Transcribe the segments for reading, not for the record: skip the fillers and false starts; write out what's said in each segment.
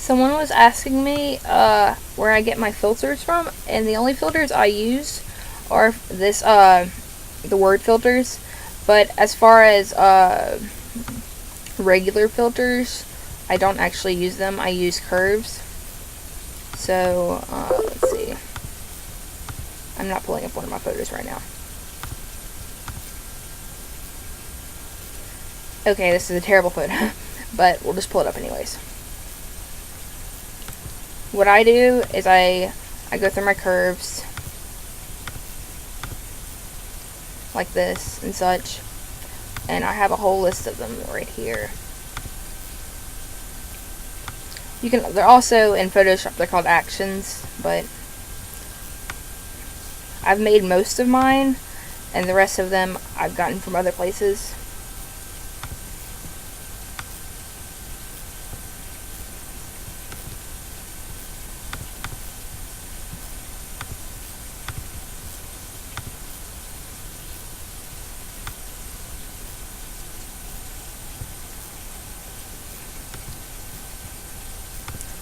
Someone was asking me where I get my filters from, and the only filters I use are the word filters. But as far as regular filters, I don't actually use them. I use curves. So let's see. I'm not pulling up one of my photos right now. Okay, this is a terrible photo, but we'll just pull it up anyways. What I do is I go through my curves like this and such, and I have a whole list of them right here. They're also in Photoshop, they're called actions, but I've made most of mine, and the rest of them I've gotten from other places.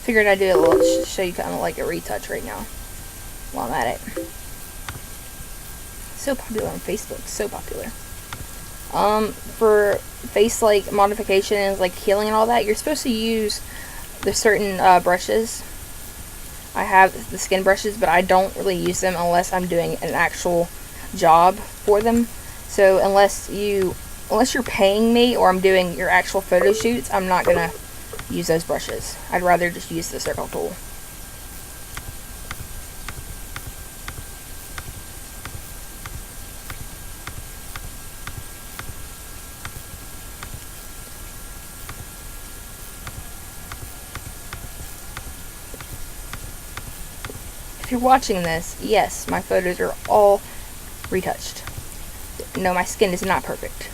Figured I'd do a little, show you kind of like a retouch right now while I'm at it. So popular on Facebook, so popular. For face like modifications, like healing and all that, you're supposed to use the certain brushes. I have the skin brushes, but I don't really use them unless I'm doing an actual job for them. So unless you're paying me or I'm doing your actual photo shoots, I'm not gonna use those brushes. I'd rather just use the circle tool. If you're watching this, yes, my photos are all retouched. No, my skin is not perfect.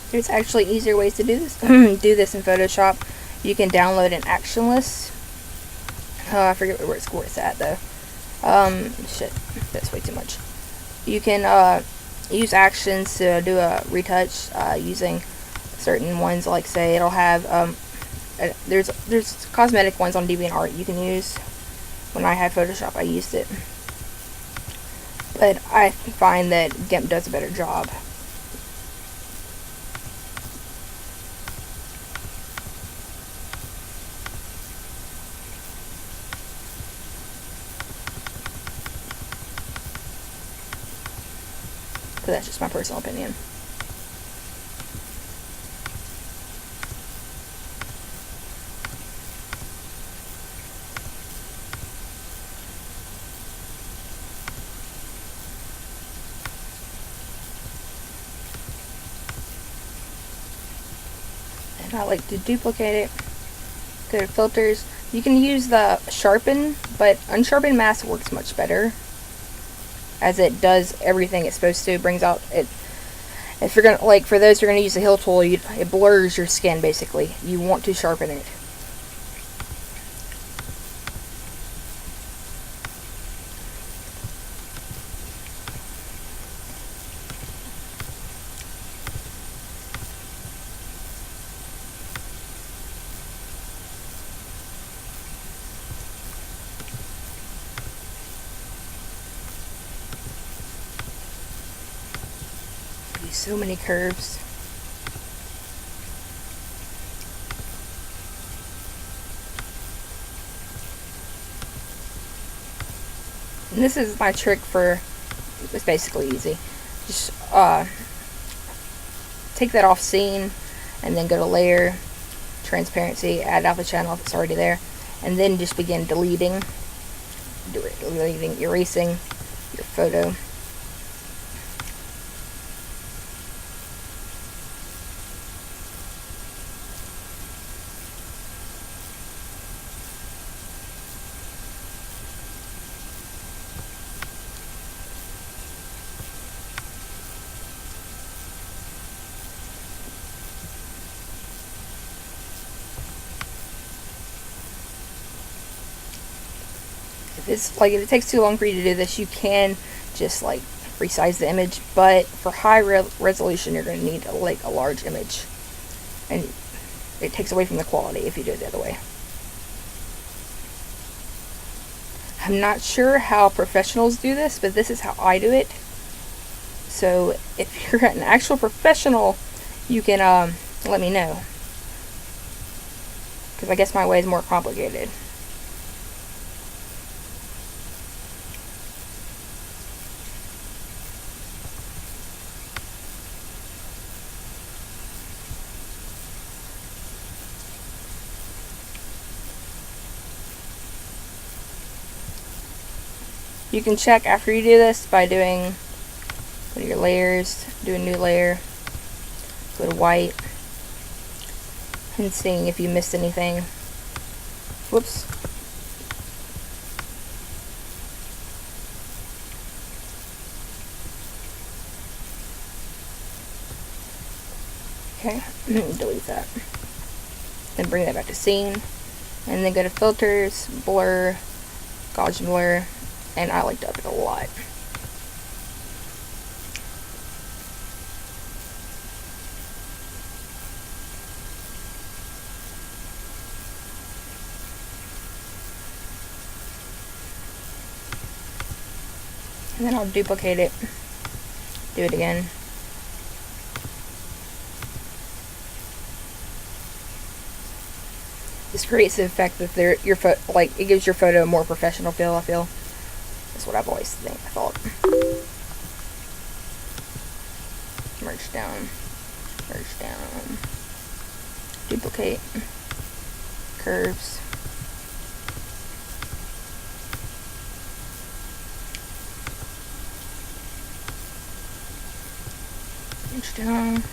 There's actually easier ways to do this. Do this in Photoshop. You can download an action list. I forget where it's at though. Shit, that's way too much. You can use actions to do a retouch using certain ones. Like say it'll have there's cosmetic ones on DeviantArt you can use. When I had Photoshop, I used it, but I find that Gimp does a better job. But that's just my personal opinion. And I like to duplicate it. Go to filters. You can use the sharpen, but unsharpened mask works much better, as it does everything it's supposed to. It brings out it. If you're gonna, like, for those who are gonna use the heal tool, it blurs your skin basically. You want to sharpen it. So many curves. And this is my trick for, it's basically easy. Just take that off scene and then go to layer, transparency, add alpha channel if it's already there, and then just begin deleting, erasing your photo. it's like if it takes too long for you to do this, you can just like resize the image, but for high resolution you're going to need like a large image, and it takes away from the quality if you do it the other way. I'm not sure how professionals do this, but this is how I do it. So if you're an actual professional, you can let me know, because I guess my way is more complicated. You can check after you do this by doing go to your layers, do a new layer, go to white, and seeing if you missed anything. Whoops. Okay, delete that. Then bring that back to scene, and then go to filters, blur, Gaussian blur, and I like to up it a lot. And then I'll duplicate it, do it again. This creates the effect that it gives your photo a more professional feel, I feel. That's what I've always thought. Merge down, duplicate, curves. Merge down,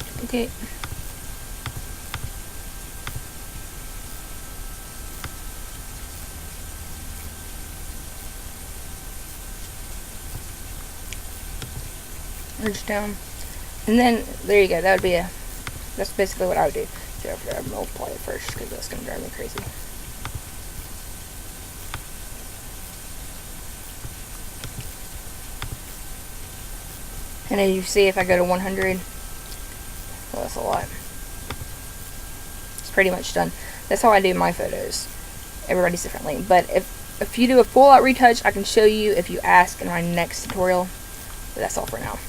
duplicate. Merge down, and then there you go. That would be that's basically what I would do. So I multiply it first because that's gonna drive me crazy. And as you see, if I go to 100, well, that's a lot. It's pretty much done. That's how I do my photos. Everybody's differently, but if you do a full out retouch, I can show you if you ask in my next tutorial. But that's all for now.